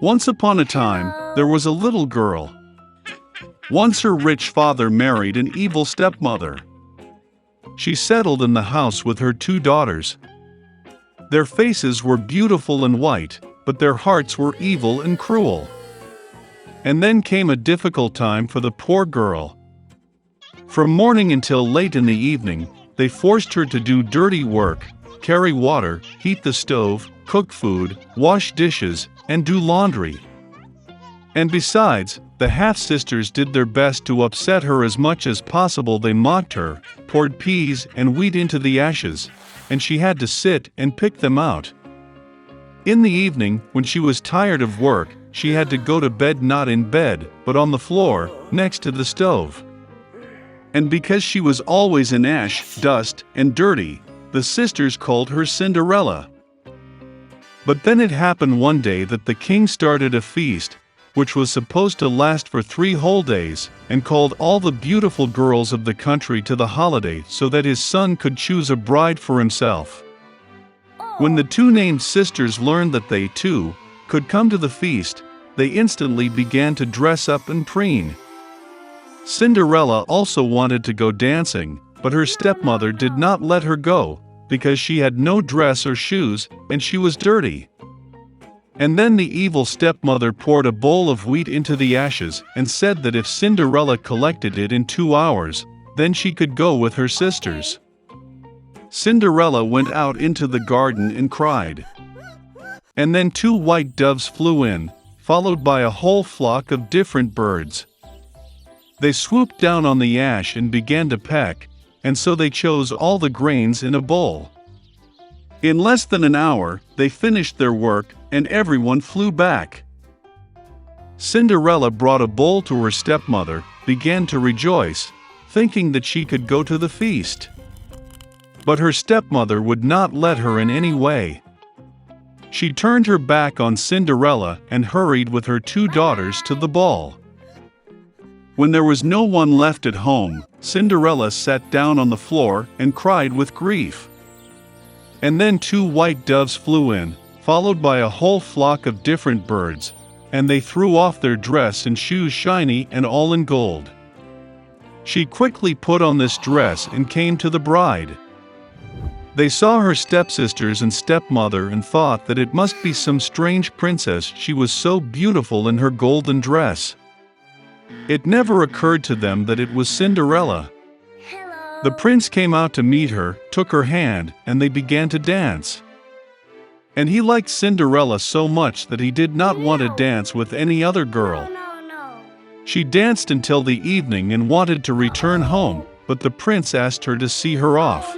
Once upon a time, there was a little girl. Once her rich father married an evil stepmother. She settled in the house with her 2 daughters. Their faces were beautiful and white, but their hearts were evil and cruel. And then came a difficult time for the poor girl. From morning until late in the evening, they forced her to do dirty work, carry water, heat the stove, cook food, wash dishes, and do laundry. And besides, the half-sisters did their best to upset her as much as possible. They mocked her, poured peas and wheat into the ashes, and she had to sit and pick them out. In the evening, when she was tired of work, she had to go to bed not in bed, but on the floor, next to the stove. And because she was always in ash, dust, and dirty, the sisters called her Cinderella. But then it happened one day that the king started a feast, which was supposed to last for 3 whole days, and called all the beautiful girls of the country to the holiday so that his son could choose a bride for himself. When the 2 named sisters learned that they, too, could come to the feast, they instantly began to dress up and preen. Cinderella also wanted to go dancing, but her stepmother did not let her go, because she had no dress or shoes, and she was dirty. And then the evil stepmother poured a bowl of wheat into the ashes and said that if Cinderella collected it in 2 hours, then she could go with her sisters. Cinderella went out into the garden and cried. And then 2 white doves flew in, followed by a whole flock of different birds. They swooped down on the ash and began to peck, and so they chose all the grains in a bowl. In less than an hour, they finished their work, and everyone flew back. Cinderella brought a bowl to her stepmother, began to rejoice, thinking that she could go to the feast. But her stepmother would not let her in any way. She turned her back on Cinderella and hurried with her 2 daughters to the ball. When there was no one left at home, Cinderella sat down on the floor and cried with grief. And then 2 white doves flew in, followed by a whole flock of different birds, and they threw off their dress and shoes shiny and all in gold. She quickly put on this dress and came to the bride. They saw her stepsisters and stepmother and thought that it must be some strange princess, she was so beautiful in her golden dress. It never occurred to them that it was Cinderella. The prince came out to meet her, took her hand, and they began to dance. And he liked Cinderella so much that he did not want to dance with any other girl. She danced until the evening and wanted to return home, but the prince asked her to see her off.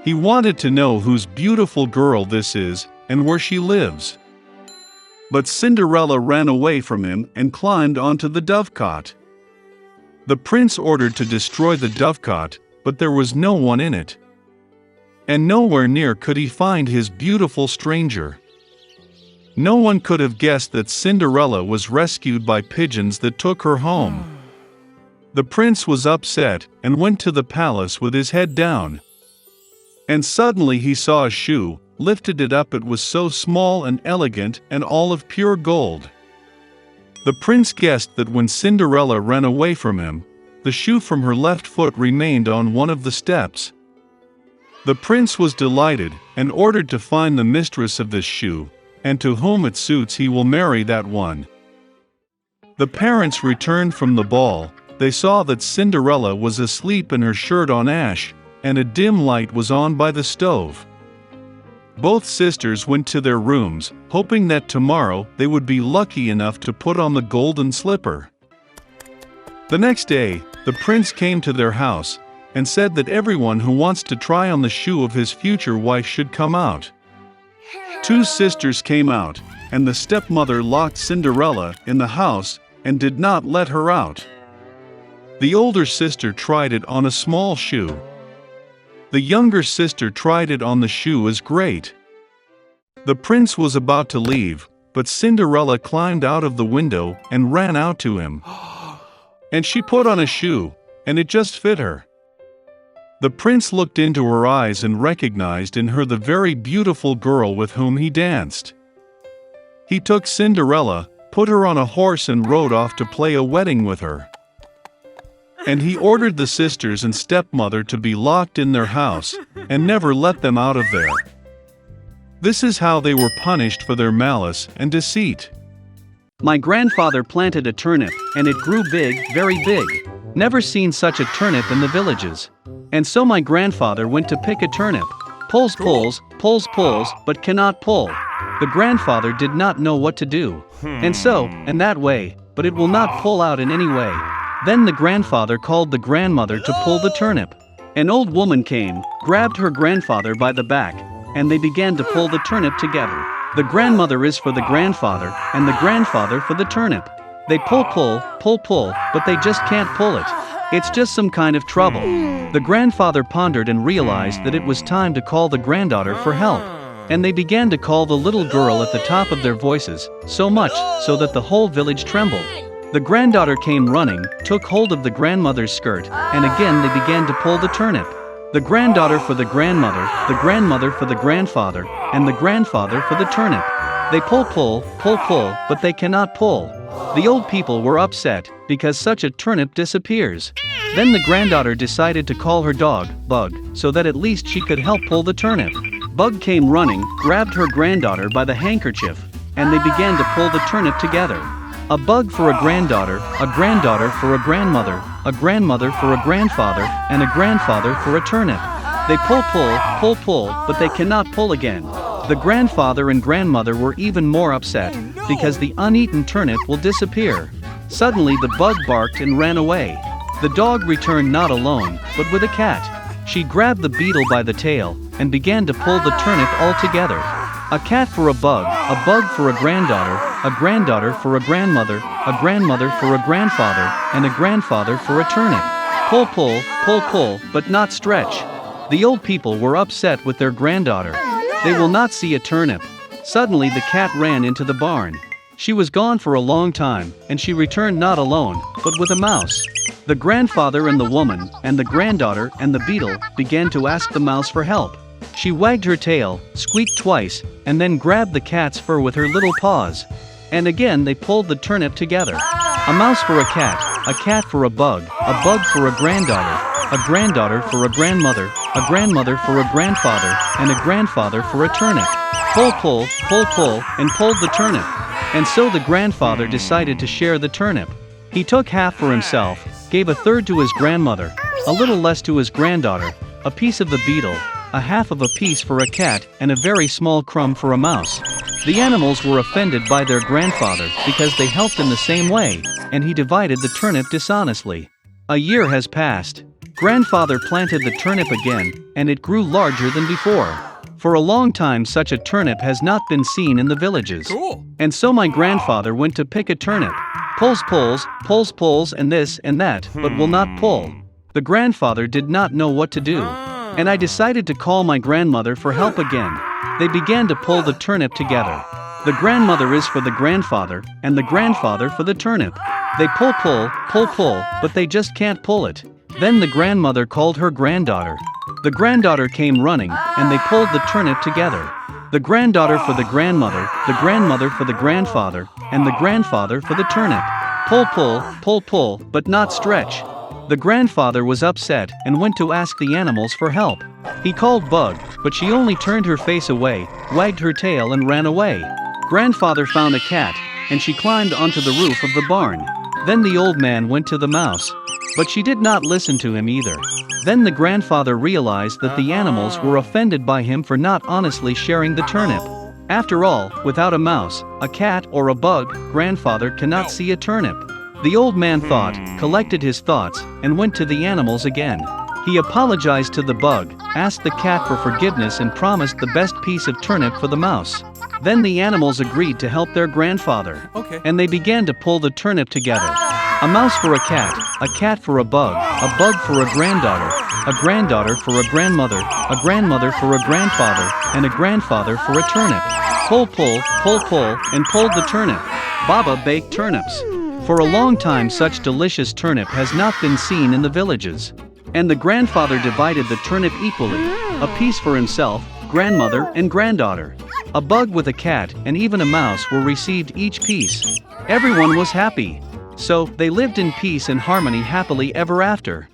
He wanted to know whose beautiful girl this is, and where she lives. But Cinderella ran away from him and climbed onto the dovecot. The prince ordered to destroy the dovecot, but there was no one in it. And nowhere near could he find his beautiful stranger. No one could have guessed that Cinderella was rescued by pigeons that took her home. The prince was upset and went to the palace with his head down. And suddenly he saw a shoe, lifted it up. It was so small and elegant and all of pure gold. The prince guessed that when Cinderella ran away from him, the shoe from her left foot remained on one of the steps. The prince was delighted and ordered to find the mistress of this shoe, and to whom it suits he will marry that one. The parents returned from the ball. They saw that Cinderella was asleep in her shirt on ash, and a dim light was on by the stove. Both sisters went to their rooms, hoping that tomorrow they would be lucky enough to put on the golden slipper. The next day, the prince came to their house, and said that everyone who wants to try on the shoe of his future wife should come out. 2 sisters came out, and the stepmother locked Cinderella in the house and did not let her out. The older sister tried it on a small shoe. The younger sister tried it on the shoe as great. The prince was about to leave, but Cinderella climbed out of the window and ran out to him. And she put on a shoe, and it just fit her. The prince looked into her eyes and recognized in her the very beautiful girl with whom he danced. He took Cinderella, put her on a horse and rode off to play a wedding with her. And he ordered the sisters and stepmother to be locked in their house, and never let them out of there. This is how they were punished for their malice and deceit. My grandfather planted a turnip, and it grew big, very big. Never seen such a turnip in the villages. And so my grandfather went to pick a turnip. Pulls, but cannot pull. The grandfather did not know what to do. And that way, but it will not pull out in any way. Then the grandfather called the grandmother to pull the turnip. An old woman came, grabbed her grandfather by the back, and they began to pull the turnip together. The grandmother is for the grandfather, and the grandfather for the turnip. They pull, but they just can't pull it. It's just some kind of trouble. The grandfather pondered and realized that it was time to call the granddaughter for help. And they began to call the little girl at the top of their voices, so much so that the whole village trembled. The granddaughter came running, took hold of the grandmother's skirt, and again they began to pull the turnip. The granddaughter for the grandmother for the grandfather, and the grandfather for the turnip. They pull, but they cannot pull. The old people were upset, because such a turnip disappears. Then the granddaughter decided to call her dog, Bug, so that at least she could help pull the turnip. Bug came running, grabbed her granddaughter by the handkerchief, and they began to pull the turnip together. A bug for a granddaughter for a grandmother for a grandfather, and a grandfather for a turnip. They pull, but they cannot pull again. The grandfather and grandmother were even more upset, because the uneaten turnip will disappear. Suddenly the bug barked and ran away. The dog returned not alone, but with a cat. She grabbed the beetle by the tail, and began to pull the turnip all together. A cat for a bug for a granddaughter for a grandmother for a grandfather, and a grandfather for a turnip. Pull, but not stretch. The old people were upset with their granddaughter. They will not see a turnip. Suddenly the cat ran into the barn. She was gone for a long time, and she returned not alone, but with a mouse. The grandfather and the woman, and the granddaughter and the beetle began to ask the mouse for help. She wagged her tail, squeaked twice, and then grabbed the cat's fur with her little paws. And again they pulled the turnip together. A mouse for a cat for a bug for a granddaughter for a grandmother for a grandfather, and a grandfather for a turnip. Pull, and pulled the turnip. And so the grandfather decided to share the turnip. He took half for himself, gave a third to his grandmother, a little less to his granddaughter, a piece of the beetle, a half of a piece for a cat, and a very small crumb for a mouse. The animals were offended by their grandfather because they helped in the same way, and he divided the turnip dishonestly. A year has passed. Grandfather planted the turnip again, and it grew larger than before. For a long time such a turnip has not been seen in the villages. Cool. And so my grandfather went to pick a turnip. Pulls and this and that, but will not pull. The grandfather did not know what to do. And I decided to call my grandmother for help again. They began to pull the turnip together. The grandmother is for the grandfather, and the grandfather for the turnip. They pull, but they just can't pull it. Then the grandmother called her granddaughter. The granddaughter came running, and they pulled the turnip together. The granddaughter for the grandmother for the grandfather, and the grandfather for the turnip. Pull, but not stretch. The grandfather was upset and went to ask the animals for help. He called Bug, but she only turned her face away, wagged her tail and ran away. Grandfather found a cat, and she climbed onto the roof of the barn. Then the old man went to the mouse, but she did not listen to him either. Then the grandfather realized that the animals were offended by him for not honestly sharing the turnip. After all, without a mouse, a cat or a bug, grandfather cannot see a turnip. The old man thought, collected his thoughts, and went to the animals again. He apologized to the bug, asked the cat for forgiveness and promised the best piece of turnip for the mouse. Then the animals agreed to help their grandfather. Okay. And they began to pull the turnip together. A mouse for a cat for a bug for a granddaughter for a grandmother for a grandfather, and a grandfather for a turnip. Pull, and pulled the turnip. Baba baked turnips. For a long time such delicious turnip has not been seen in the villages. And the grandfather divided the turnip equally, a piece for himself, grandmother and granddaughter. A bug with a cat and even a mouse were received each piece. Everyone was happy. So, they lived in peace and harmony happily ever after.